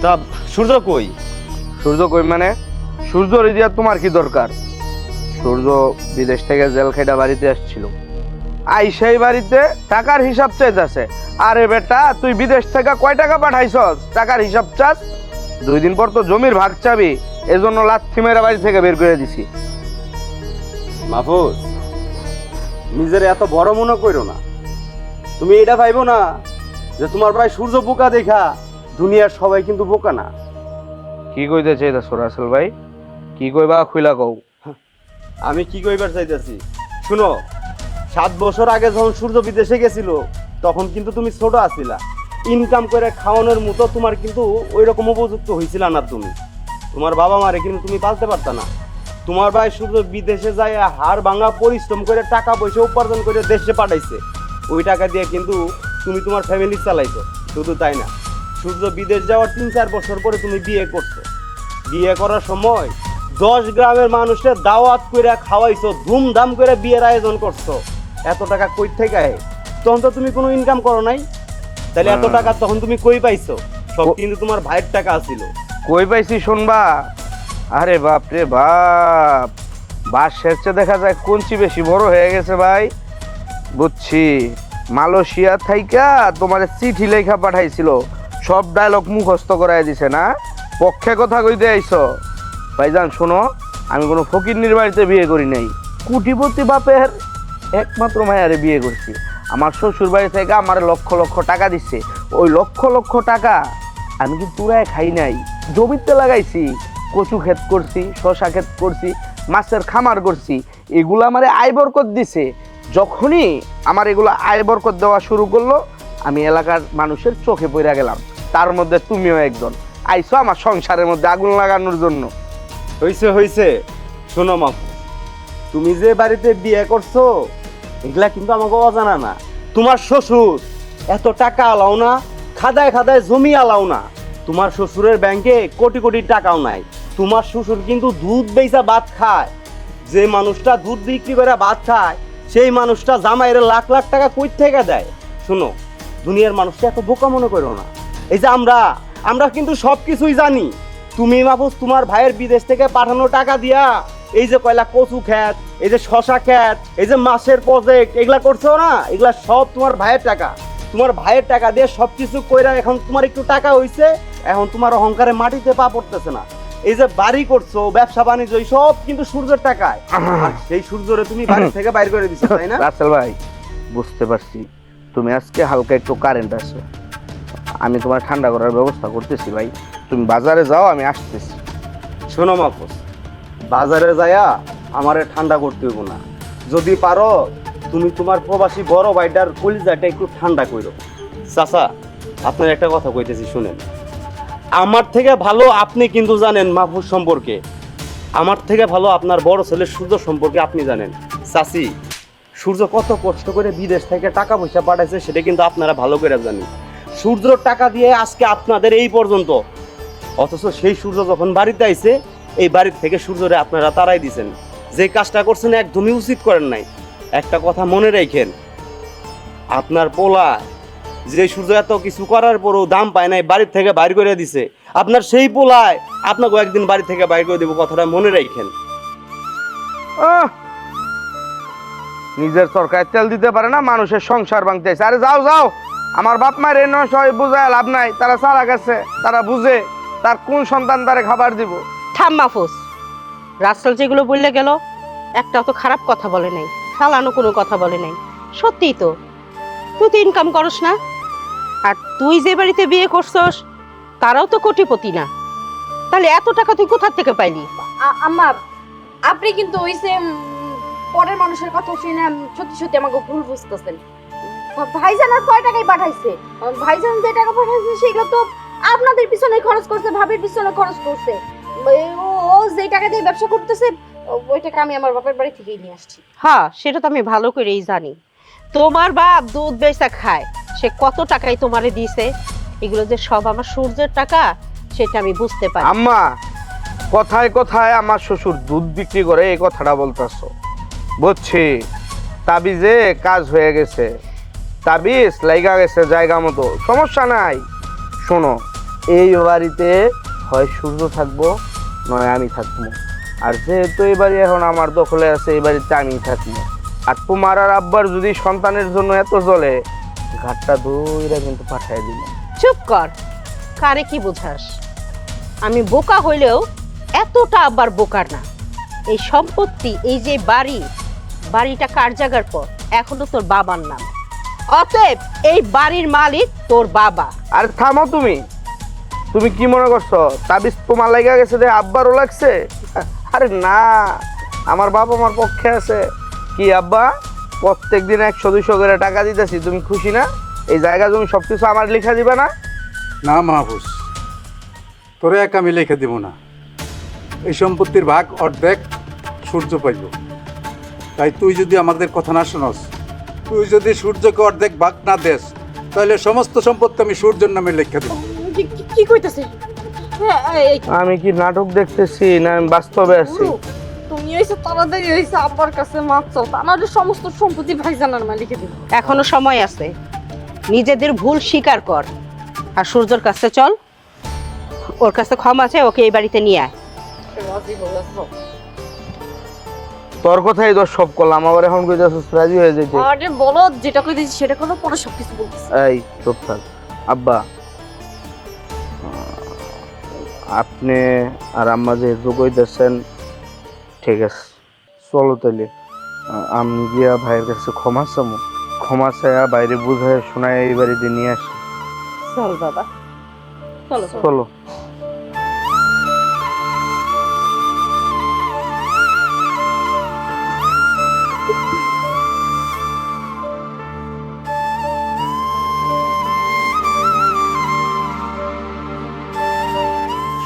তা সূর্য কই? সূর্য কই মানে? সূর্য রিজিয়া তোমার কি দরকার? সূর্য বিদেশ থেকে জেল খেটা বাড়িতে আসছিল, আইসাই বাড়িতে টাকার হিসাব চাইতেছে। আরে বেটা, তুই বিদেশ থেকে কয় টাকা পাঠাইছস? টাকার হিসাব চাস? 2 দিন পর তো জমির ভাগ চাবি, এজন্য লাথি মেরা বাড়ি থেকে বের করে দিছি। মাহফুজ, নিজের এত বড় মনে করো না। তুমি এটা ভাইবো না যে তোমার প্রায় সূর্য বোকা দেখা দুনিয়ার সবাই কিন্তু বোকা না। কি কইতে চাইতাছ রাসেল ভাই? কি কইবা খুইলা কও। আমি কি কইবার চাইতেছি শুনো, 7 বছর আগে যখন সূর্য বিদেশে গেছিল, তখন কিন্তু তুমি ছোট আছিলা। ইনকাম করে খাওয়ানোর মতো তোমার কিন্তু ওই রকম উপযুক্ত হয়েছিল না। তুমি তোমার বাবা মারে কিন্তু তুমি পালতে পারতা না। তোমার ভাই সূর্য বিদেশে যায় হাড় ভাঙা পরিশ্রম করে টাকা পয়সা উপার্জন করে দেশে পাঠাইছে। ওই টাকা দিয়ে কিন্তু তুমি তোমার ফ্যামিলি চালাইছো। শুধু তাই না, সূর্য বিদেশ যাওয়ার 3-4 বছর পরে তুমি বিয়ে করছো। বিয়ে করার সময় 10 গ্রামের মানুষকে দাওয়াত করে খাওয়াইছো, ধুমধাম করে বিয়ের আয়োজন করছো। এত টাকা কই থেকে আয়? তখন তো তুমি কোনো ইনকাম করো নাই, তাহলে এত টাকা তখন তুমি কই পাইছো? সব কিন্তু তোমার ভাইয়ের টাকা ছিল। কই পাইছি শুনবা? আরে বাপ রে বাপ, বাঁশের চেয়ে দেখা যায় কঞ্চি বেশি বড় হয়ে গেছে ভাই। বুঝছি, মালয়েশিয়া থাইকা তোমার চিঠি লেখা পাঠাইছিল, সব ডায়লগ মুখস্থ করাই দিছে না, পক্ষে কথা কইতে আইছো। ভাইজান শোনো, আমি কোনো ফকিন্নির বাড়িতে বিয়ে করি নাই, কোটিপতি বাপের একমাত্র মায়ারে বিয়ে করছি। আমার শ্বশুর বাড়ি থেকে আমার লক্ষ লক্ষ টাকা দিচ্ছে, ওই লক্ষ লক্ষ টাকা আমি কিন্তু পুরাই খাই নাই, জমিতে লাগাইছি, কচু ক্ষেত করছি, শশা ক্ষেত করছি, মাছের খামার করছি, এগুলো আমার আয় বরকত দিছে। যখনই আমার এগুলো আয় বরকত দেওয়া শুরু করলো, আমি এলাকার মানুষের চোখে পড়ে গেলাম, তার মধ্যে তুমিও একজন আইছো আমার সংসারের মধ্যে আগুন লাগানোর জন্য। হইছে হইছে, শোনো মাহফুজ, তুমি যে বাড়িতে বিয়ে করছো এগুলা কিন্তু আমাকে অজানা না। তোমার শ্বশুর এত টাকা আলাও না, খাদায় খাদায় জমি আলাও না, তোমার শ্বশুরের ব্যাংকে কোটি কোটি টাকাও নাই। তোমার শ্বশুর কিন্তু দুধ বেচা ভাত খায়, যে মানুষটা দুধ বিক্রি করে ভাত খায় সেই মানুষটা জামাইয়ের লাখ লাখ টাকা কই থেকে দেয়। শোনো, দুনিয়ার মানুষটা এত বোকা মনে করো না। এই যে আমরা কিন্তু সব কিছুই জানি। তুমি মাহফুজ তোমার ভাইয়ের বিদেশ থেকে পাঠানো টাকা দিয়া এই যে কয়লা কচু ক্ষেত, এই যে শশা ক্ষেত, এই যে মাছের প্রজেক্ট এগুলা করছো না, এগুলা সব তোমার ভাইয়ের টাকা। তোমার ভাইয়ের টাকা দিয়ে সব কিছু কইরা এখন তোমার একটু টাকা হইছে, এখন তোমার অহংকারে মাটিতে পা পড়তেছে না। এই যে বাড়ি করছো, ব্যবসা বাণিজ্য, সব কিন্তু সূর্যের টাকায়। আর সেই সূর্যরে তুমি বাড়ি থেকে বাইর করে দিছো, তাই না? রাসেল ভাই, বুঝতে পারছি তুমি আজকে হালকা একটু কারেন্ট আছে, আমি তোমার ঠান্ডা করার ব্যবস্থা করতেছি ভাই, তুমি বাজারে যাও, আমি আসতেছি। শোনো মাহফুজ, বাজারে যায়া আমারে ঠান্ডা করতে হইব না, যদি পারো তুমি তোমার প্রবাসী বড় ভাইটার কলিজাটা একটু ঠান্ডা করো। চাচা, আপনার একটা কথা কইতেছি শুনেন, আমার থেকে ভালো আপনি কিন্তু জানেন মাহফুজ সম্পর্কে, আমার থেকে ভালো আপনার বড় ছেলে সূর্য সম্পর্কে আপনি জানেন। চাচি, সূর্য কত কষ্ট করে বিদেশ থেকে টাকা পয়সা পাঠাইছে সেটা কিন্তু আপনারা ভালো করে জানেন। সূর্যর টাকা দিয়ে আজকে আপনাদের এই পর্যন্ত, অথচ সেই সূর্য যখন বাড়িতে আইছে এই বাড়ির থেকে সূর্যরে আপনারা তাড়াই দিয়েছেন। যে কাজটা করছেন একদমই উচিত করেন নাই। একটা কথা মনে রাখেন, আপনার পোলা যে সূর্য এত কিছু করার পরও দাম পায় নাই, বাড়ির থেকে বাইর করে দিছে, আপনার সেই পোলায় আপনাকে একদিন বাড়ি থেকে বাইর করে দেবো, কথাটা মনে রাখেন। নিজের সরকার তেল দিতে পারে না, মানুষের সংসার ভাঙতে চাইছে। আরে যাও যাও, আমার বাপ মায়ের এই নয় সবাই বুঝায় লাভ নাই, তারা চালা গেছে, তারা বুঝে তার কোন সন্তান তারে খাবার দিব। থাম মাহফুজ, রাসেল যেগুলো বললে গেল একটাও তো খারাপ কথা বলে নাই, ফালানো কোনো কথা বলে নাই। সত্যিই তো, তুই তো ইনকাম করস না, আর তুই যে বাড়িতে বিয়ে করছস তারাও তো কোটিপতি না, তাহলে এত টাকা তুই কোথা থেকে পাইলি? আম্মা, আপনি কিন্তু ওই সেম পরের মানুষের কথা শুনে সত্যি সত্যি আমাকে ভুল বুঝতেছেন। ভাইজান আর কয় টাকাই পাঠাইছে? ভাইজান যে টাকা পাঠাইছে সেগুলো তো আপনাদের পিছনে খরচ করছে, ভাবির পিছনে খরচ করছে। ও যে টাকা দিয়ে ব্যবসা করতেছে ওই টাকা আমি আমার বাপের বাড়ি থেকেই নিয়ে আসছি। হ্যাঁ, সেটা তো আমি ভালো করেই জানি। তোমার বাপ দুধ বেচা খায়, সে কত টাকাই তোমারে দিয়েছে, এগুলো যে সব আমার সূর্যের টাকা সেটা আমি বুঝতে পারি। আম্মা, কথায় কথায় আমার শ্বশুর দুধ বিক্রি করে এই কথাটা বলতেছো, বুঝছি। তাবিজে কাজ হয়ে গেছে, তাবিজ লাইগা গেছে জায়গা মতো, সমস্যা নাই। শোনো, এই বাড়িতে হয় সূর্য থাকবো নয় আমি থাকবো, আর যেহেতু এই বাড়ি এখন আমার দখলে আছে, এই বাড়িতে আমি থাকবো। আর তোমার আর আব্বার যদি সন্তানের জন্য এত জ্বলে, ঘাটটা দইরা কিন্তু পাঠাই দিল। চুপ কর, কারে কি বোঝাস? আমি বোকা হইলেও এতটা আবার বোকার না। এই সম্পত্তি, এই যে বাড়িটা কার জায়গার পর এখনো তোর বাবার নাম, অতএব এই বাড়ির মালিক তোর বাবা। আর থামো, তুমি কি মনে করছো তাবিজ তোমার লাগা গেছে যে আব্বারও লাগছে? আরে না, আমার বাবা আমার পক্ষে আছে। কি আব্বা, প্রত্যেক দিন 100-200 করে টাকা দিতেছি, তুমি খুশি না? এই জায়গা তুমি সবকিছু আমার লেখা দিবে না? না মাহফুজ, তোরে এক আমি লিখে দিব না। এই সম্পত্তির ভাগ অর্ধেক সূর্য পাইব, তাই তুই যদি আমাদের কথা না শোনস, তুই যদি সূর্যকে অর্ধেক ভাগ না দেস, তাহলে সমস্ত সম্পত্তি আমি সূর্যের নামে লিখে দেব। কি কইতাছে? আমি কি নাটক দেখতেছি না আমি বাস্তবে আছি? তুমি এসে তাড়াতাড়ি এসে আব্বার কাছে মাপ চাও, তাহলে সমস্ত সম্পত্তি ভাইজানের মালিকে দিব। এখনো সময় আছে, নিজেদের ভুল স্বীকার কর আর সূর্যর কাছে চল, ওর কাছে ক্ষমা আছে, ওকে এই বাড়িতে নিয়ে আয়। রাজি হয়ে তোর কথাই তো সব করলাম, আবার এখন কইতাছিস রাজি হয়ে যেতে। আরে বলো, যেটা কই দিছি সেটা করো, পরে সবকিছু বলতেছি। এই চুপ থাক। আব্বা, আপনি আর আম্মা যেহেতু কইতেছেন, ঠিক আছে চলো তাইলে আমি গিয়া ভাইয়ের কাছে ক্ষমা চামো, ক্ষমা চাইয়া বাইরে বুঝায় শোনায় এই বাড়িতে নিয়ে আসি। চল বাবা, চলো চলো। চলো।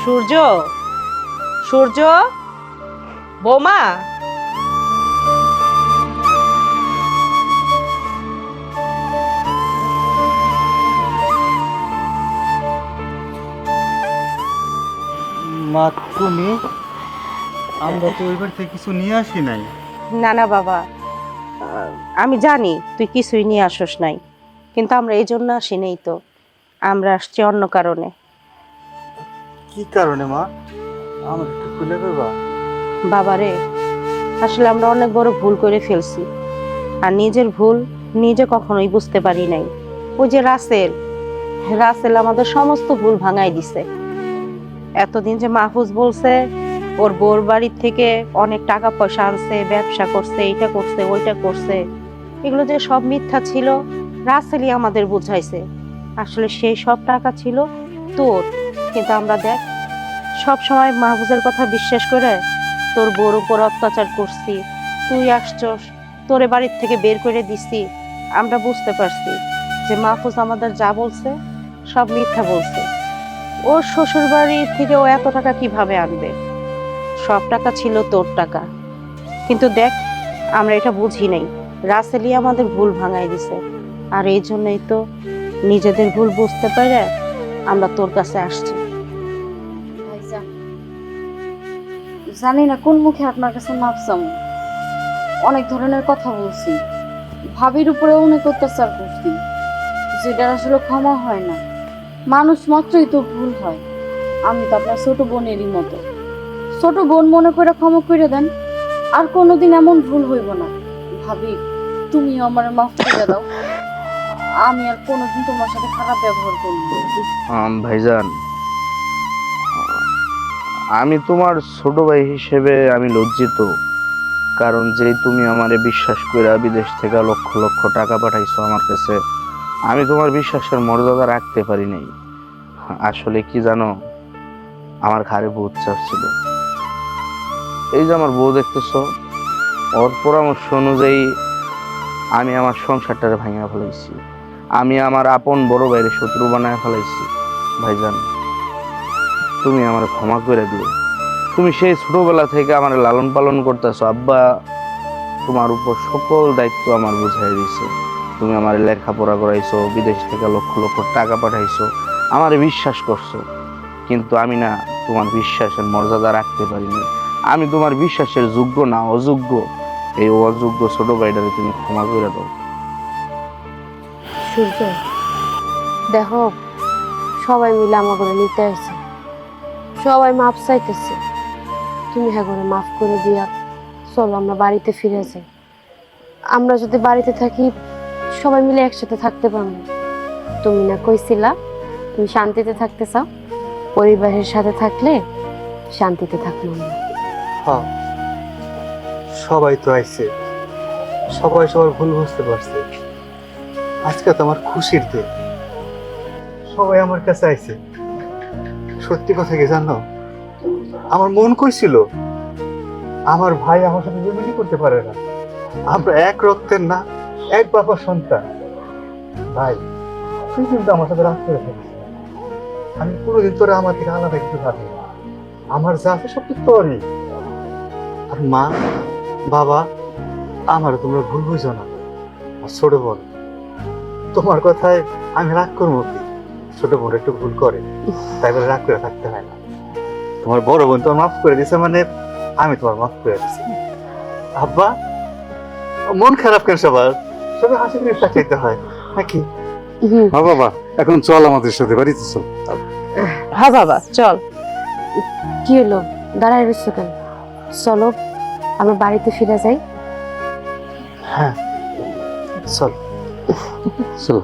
সূর্য, সূর্য, বৌমা, মা তুমি, আমরা তো ওইবার থেকে কিছু নিয়ে আসি নাই। না না বাবা, আমি জানি তুই কিছুই নিয়ে আসস নাই, কিন্তু আমরা এই জন্য আসি নাই তো, আমরা আসছি অন্য কারণে। কি কারণে মা, আমার একটু খুলে দেবা? বাবারে, আসলে আমরা অনেক বড় ভুল করে ফেলছি, আর নিজের ভুল নিজে কখনোই বুঝতে পারি নাই। ওই যে রাসেল, রাসেল আমাদের সমস্ত ভুল ভাঙাই দিছে। এতদিন যে মাহফুজ বলছে ওর বোর বাড়ির থেকে অনেক টাকা পয়সা আনছে, ব্যবসা করছে, এইটা করছে, ওইটা করছে, এগুলো যে সব মিথ্যা ছিল, রাসেলই আমাদের বুঝাইছে। আসলে সেই সব টাকা ছিল তোর, কিন্তু আমরা দেখ সব সময় মাহফুজের কথা বিশ্বাস করে তোর বোর উপর অত্যাচার করছি। তুই আসছস, তোরে বাড়ির থেকে বের করে দিছি। আমরা বুঝতে পারছি যে মাহফুজ আমাদের যা বলছে সব মিথ্যা বলছে। ওর শ্বশুর বাড়ি থেকে ও এত টাকা কিভাবে আনবে? সব টাকা ছিল তোর টাকা, কিন্তু দেখ আমরা এটা বুঝি নাই, রাসেলই আমাদের ভুল ভাঙাই দিছে। আর এই জন্যই তো নিজেদের ভুল বুঝতে পারে আমরা তোর কাছে আসছি। ভাইজান, জানি না কোন মুখে আপনার কাছে মাপ চামু। অনেক ধরনের কথা বলছি, ভাবির উপরে অনেক অত্যাচার করছি, যেটা আসলে ক্ষমা হয় না। মানুষ মাত্রই তো ভুল হয়। আমি তো আপনার ছোট বোনেরই মতো, ছোট বোন মনে করে ক্ষমা করে দেন, আর কোনোদিন এমন ভুল হইব না। ভাবি, তুমিও আমার মাফ করে দাও, আমি আর কোনোদিন তোমার সাথে খারাপ ব্যবহার করব না। ভাইজান, আমি তোমার ছোট ভাই হিসেবে আমি লজ্জিত, কারণ যে তুমি আমারে বিশ্বাস করে বিদেশ থেকে লক্ষ লক্ষ টাকা পাঠাইছো আমার কাছে, আমি তোমার বিশ্বাসের মর্যাদা রাখতে পারি নাই। আসলে কি জানো, আমার ঘাড়ে বহুত চাপ ছিল। এই যে আমার বউ দেখতেছো, ওর পরামর্শ অনুযায়ী আমি আমার সংসারটারে ভাঙিয়া ফেলাইছি, আমি আমার আপন বড় ভাইয়ের শত্রু বানায় ফেলাইছি। ভাইজান, তুমি আমার ক্ষমা করে দিও। তুমি সেই ছোটবেলা থেকে আমার লালন পালন করতেছো, আব্বা তোমার উপর সকল দায়িত্ব আমার বুঝাই দিছে। তুমি আমার লেখাপড়া করাইছো, বিদেশ থেকে লক্ষ লক্ষ টাকা পাঠাইছো, আমার বিশ্বাস করছো, কিন্তু আমি না তোমার বিশ্বাসের মর্যাদা রাখতে পারিনি। আমি তোমার বিশ্বাসের যোগ্য না, অযোগ্য। এই অযোগ্য ছোট ভাইটারে তুমি ক্ষমা করে দাও। সূর্য, দেখো সবাই মিলে আমার করে নিতে আসছে, সবাই মাপ চাইতেছে, তুমি হ্যাঁ করে মাফ করে দিয়া চলো আমরা বাড়িতে ফিরে যাই। আমরা যদি বাড়িতে থাকি সবাই মিলে একসাথে থাকতে পারবো। তুমি না কইছিলা তুমি শান্তিতে থাকতে চাও, পরিবারের সাথে থাকলে শান্তিতে থাকবো আমরা। হ্যাঁ, সবাই তো আইছে, সবাই সবার ভুল বুঝতে পারছে। আজকে তো আমার খুশির দিন, সবাই আমার কাছে আইছে। সত্যি কথা কি জানো, আমার মন কইছিল আমার ভাই আমার সাথে জমিনি করতে পারে না, আমরা এক রক্তের না, এক বাবার সন্তান। ভাই, তুই কিন্তু আমার সাথে রাগ করে থাকিস না। আমি কোনোদিন তোরা আমার থেকে আলাদা কিছু ভাবি না। আমার যা আছে সব তো তোরই। আর মা, বাবা, আমারও তোমরা ভুল বুঝো না। আর ছোট বোন, তোমার কথায় আমি রাগ করবো কি? ছোট বোন একটু ভুল করে, তাই বলে রাগ করে থাকতে হয় না। তোমার বড় বোন তোমার মাফ করে দিছে, মানে আমি তোমার মাফ করে দিছি। আব্বা, মন খারাপ কেন সবার? সবাই হাসি খুশি থাকতে হয় নাকি? হ্যাঁ বাবা, এখন চল আমাদের সাথে বাড়িতে চল। হ্যাঁ বাবা চল। কি হলো, দাঁড়ায় রয়েছো কেন? চলো আমরা বাড়িতে ফিরে যাই। হ্যাঁ চল চল